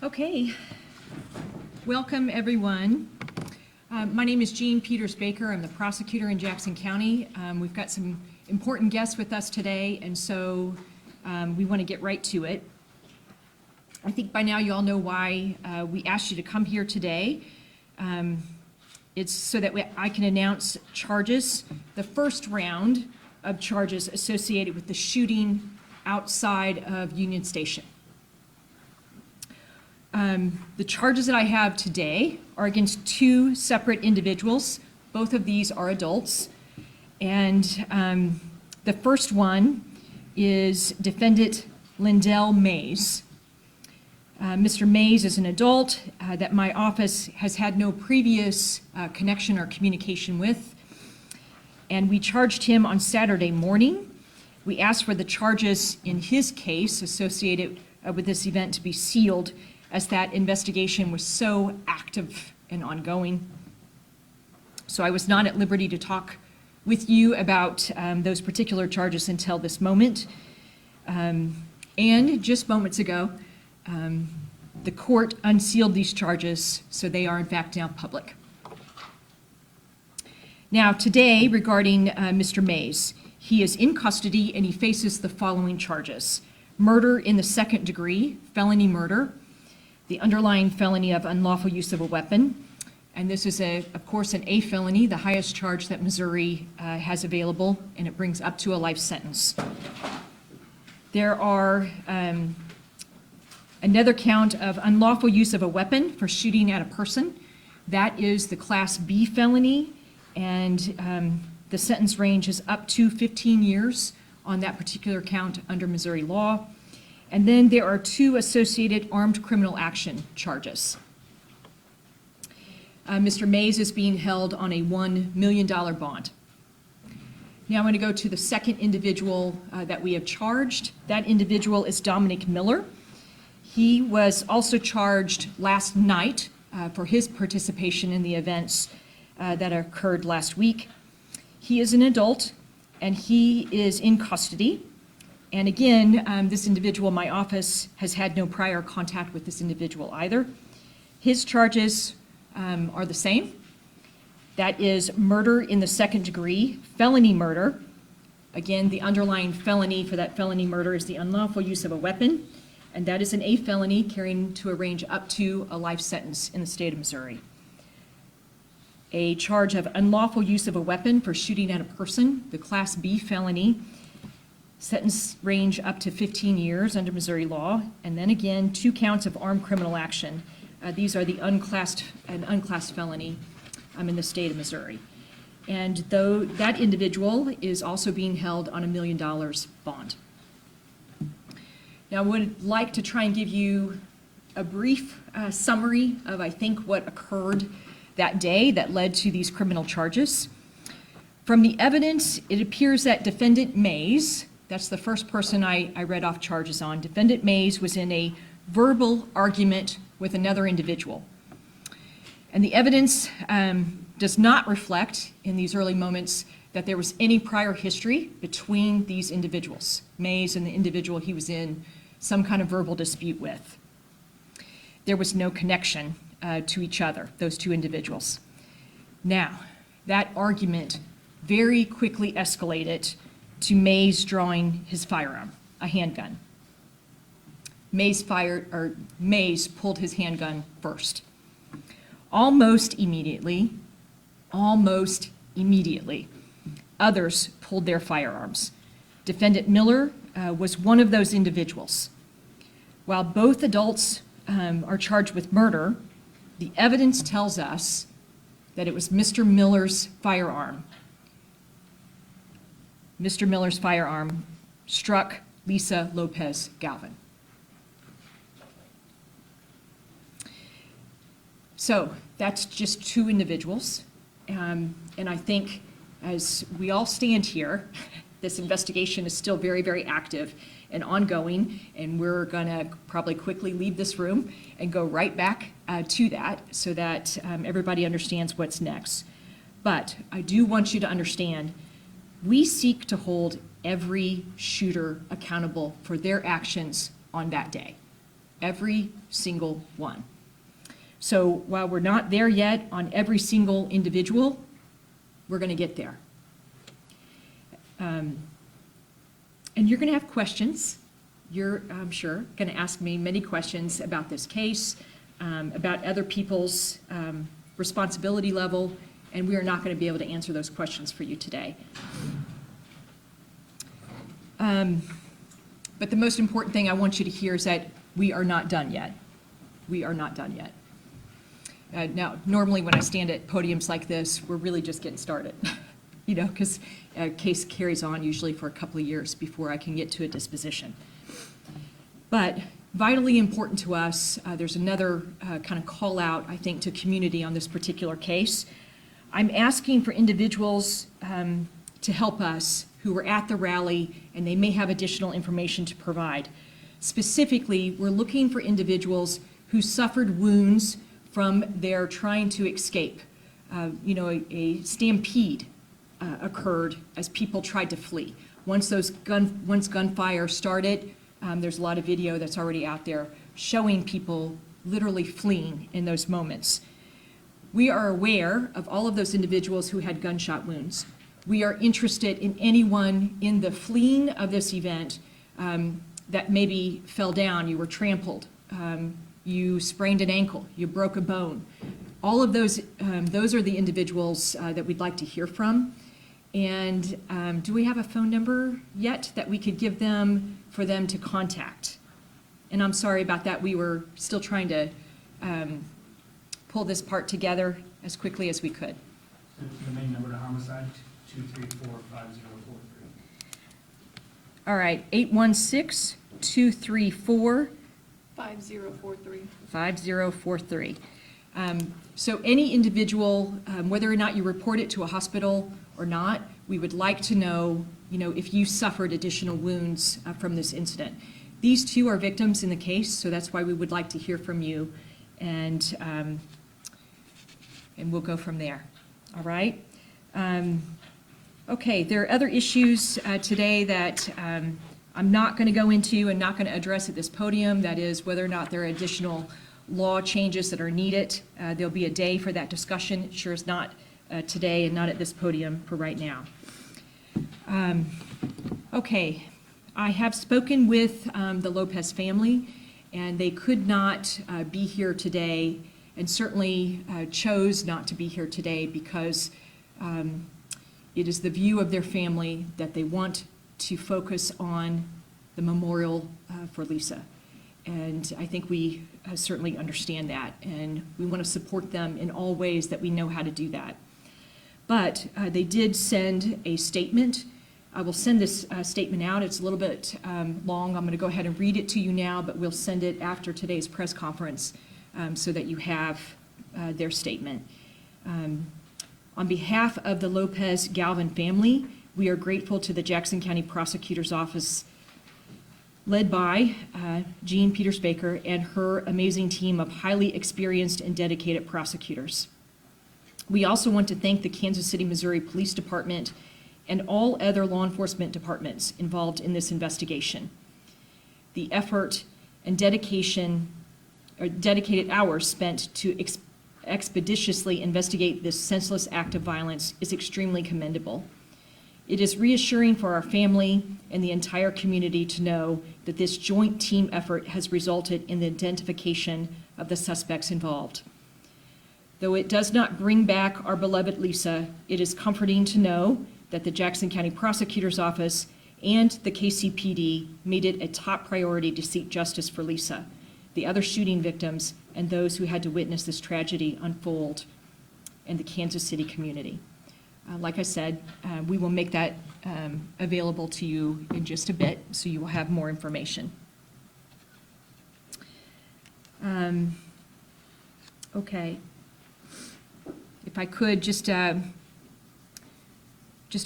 Okay, welcome everyone. My name is Jean Peters Baker. I'm the prosecutor in Jackson County. We've got some important guests with us today, and so we want to get right to it. I think by now you all know why we asked you to come here today. It's so that I can announce charges, the first round of charges associated with the shooting outside of Union Station. The charges that I have today are against two separate individuals. Both of these are adults. And the first one is defendant Lindell Mays. Mr. Mays is an adult that my office has had no previous connection or communication with. And we charged him on Saturday morning. We asked for the charges in his case associated with this event to be sealed, as that investigation was so active and ongoing. So I was not at liberty to talk with you about those particular charges until this moment. And just moments ago, the court unsealed these charges, so they are in fact now public. Now today, regarding Mr. Mays, he is in custody and he faces the following charges: murder in the second degree, felony murder, the underlying felony of unlawful use of a weapon, and this is, of course, an A felony, the highest charge that Missouri has available, and it brings up to a life sentence. There are another count of unlawful use of a weapon for shooting at a person. That is the Class B felony, and the sentence range is up to 15 years on that particular count under Missouri law. And then there are two associated armed criminal action charges. Mr. Mays is being held on a $1 million bond. Now I'm going to go to the second individual that we have charged. That individual is Dominic Miller. He was also charged last night for his participation in the events that occurred last week. He is an adult and he is in custody. And again, this individual, my office has had no prior contact with this individual either. His charges are the same. That is murder in the second degree, felony murder. Again, the underlying felony for that felony murder is the unlawful use of a weapon, and that is an A felony carrying to a range up to a life sentence in the state of Missouri. A charge of unlawful use of a weapon for shooting at a person, the Class B felony, sentence range up to 15 years under Missouri law, and then again, two counts of armed criminal action. These are the unclassed felony in the state of Missouri. And though that individual is also being held on $1 million bond. Now I would like to try and give you a brief summary of, I think, what occurred that day that led to these criminal charges. From the evidence, it appears that defendant Mays, that's the first person I read off charges on. Defendant Mays was in a verbal argument with another individual. And the evidence does not reflect in these early moments that there was any prior history between these individuals, Mays and the individual he was in some kind of verbal dispute with. There was no connection to each other, those two individuals. Now, that argument very quickly escalated to Mays drawing his firearm, a handgun. Mays pulled his handgun first. Almost immediately, others pulled their firearms. Defendant Miller was one of those individuals. While both adults are charged with murder, the evidence tells us that it was Mr. Miller's firearm. Mr. Miller's firearm struck Lisa Lopez Galvin. So that's just two individuals. And I think as we all stand here, this investigation is still very, very active and ongoing, and we're going to probably quickly leave this room and go right back to that so that everybody understands what's next. But I do want you to understand, we seek to hold every shooter accountable for their actions on that day. every single one. So while we're not there yet on every single individual, we're going to get there. And you're going to have questions. You're, I'm sure, going to ask me many questions about this case, about other people's responsibility level, and we are not going to be able to answer those questions for you today. But the most important thing I want you to hear is that we are not done yet. We are not done yet. Now, normally when I stand at podiums like this, we're really just getting started, you know, because a case carries on usually for a couple of years before I can get to a disposition. But vitally important to us, there's another kind of call out, I think, to community on this particular case. I'm asking for individuals to help us who were at the rally, and they may have additional information to provide. Specifically, we're looking for individuals who suffered wounds from their trying to escape. You know, a stampede occurred as people tried to flee. Once gunfire started, there's a lot of video that's already out there showing people literally fleeing in those moments. We are aware of all of those individuals who had gunshot wounds. We are interested in anyone in the fleeing of this event that maybe fell down, you were trampled, you sprained an ankle, you broke a bone. All of those are the individuals that we'd like to hear from. And do we have a phone number yet that we could give them for them to contact? And I'm sorry about that. We were still trying to pull this part together as quickly as we could. The main number to homicide, 234-5043. All right, 816-234. 5043. 5043. So any individual, whether or not you report it to a hospital or not, we would like to know, you know, if you suffered additional wounds from this incident. These two are victims in the case, so that's why we would like to hear from you, and we'll go from there. All right. Okay, there are other issues today that I'm not going to go into and not going to address at this podium. That is whether or not there are additional law changes that are needed. There'll be a day for that discussion. It sure is not today and not at this podium for right now. Okay, I have spoken with the Lopez family, and they could not be here today, and certainly chose not to be here today because it is the view of their family that they want to focus on the memorial for Lisa. And I think we certainly understand that, and we want to support them in all ways that we know how to do that. But they did send a statement. I will send this statement out. It's a little bit long. I'm going to go ahead and read it to you now, but we'll send it after today's press conference so that you have their statement. On behalf of the Lopez Galvin family, we are grateful to the Jackson County Prosecutor's Office, led by Jean Peters Baker and her amazing team of highly experienced and dedicated prosecutors. We also want to thank the Kansas City, Missouri Police Department and all other law enforcement departments involved in this investigation. The effort and dedicated hours spent to expeditiously investigate this senseless act of violence is extremely commendable. It is reassuring for our family and the entire community to know that this joint team effort has resulted in the identification of the suspects involved. Though it does not bring back our beloved Lisa, it is comforting to know that the Jackson County Prosecutor's Office and the KCPD made it a top priority to seek justice for Lisa, the other shooting victims, and those who had to witness this tragedy unfold in the Kansas City community. Like I said, we will make that available to you in just a bit, so you will have more information. Okay. If I could, just a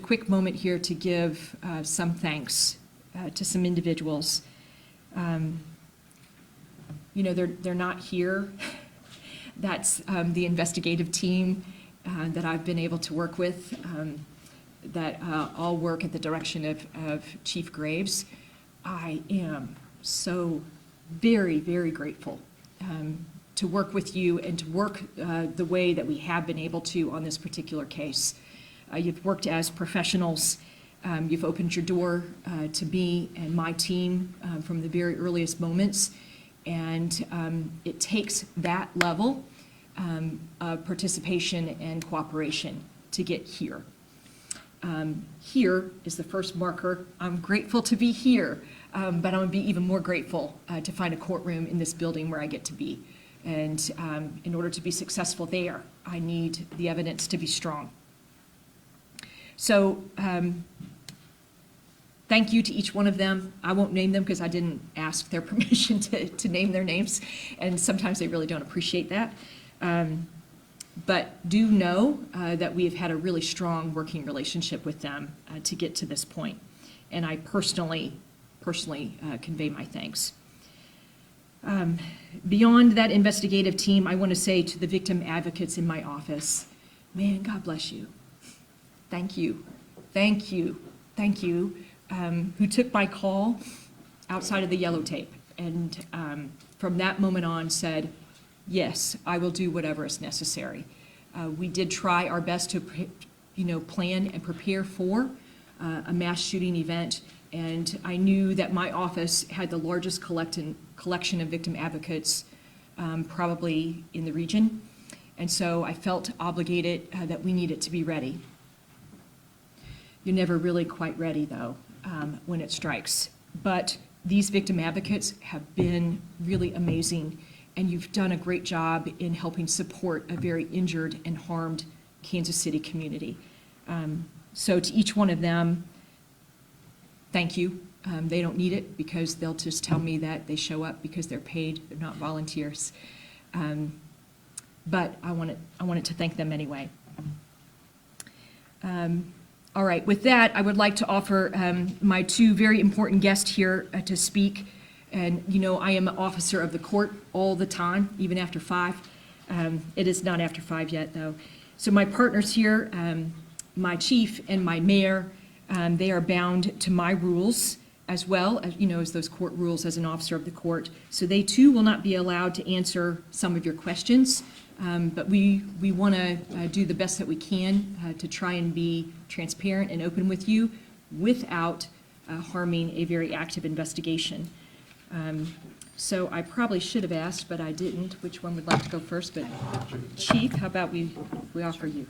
quick moment here to give some thanks to some individuals. You know, they're not here. That's the investigative team that I've been able to work with, that all work at the direction of Chief Graves. I am so very, very grateful to work with you and to work the way that we have been able to on this particular case. You've worked as professionals. You've opened your door to me and my team from the very earliest moments. And it takes that level of participation and cooperation to get here. Here is the first marker. I'm grateful to be here, but I'm going to be even more grateful to find a courtroom in this building where I get to be. And in order to be successful there, I need the evidence to be strong. So thank you to each one of them. I won't name them because I didn't ask their permission to name their names, and sometimes they really don't appreciate that. But do know that we have had a really strong working relationship with them to get to this point. And I personally convey my thanks. Beyond that investigative team, I want to say to the victim advocates in my office, man, God bless you. Thank you. Thank you. Thank you. Who took my call outside of the yellow tape and from that moment on said, yes, I will do whatever is necessary. We did try our best to plan and prepare for a mass shooting event, and I knew that my office had the largest collection of victim advocates probably in the region, and so I felt obligated that we needed to be ready. You're never really quite ready, though, when it strikes. But these victim advocates have been really amazing, and you've done a great job in helping support a very injured and harmed Kansas City community. So to each one of them, thank you. They don't need it because they'll just tell me that they show up because they're paid. They're not volunteers. But I wanted to thank them anyway. All right, with that, I would like to offer my two very important guests here to speak. And, I am an officer of the court all the time, even after 5. It is not after 5 yet, though. So my partners here, my chief and my mayor, they are bound to my rules as well, as those court rules as an officer of the court. So they, too, will not be allowed to answer some of your questions. But we want to do the best that we can to try and be transparent and open with you without harming a very active investigation. So I probably should have asked, but I didn't, which one would like to go first. But Chief, how about we offer you?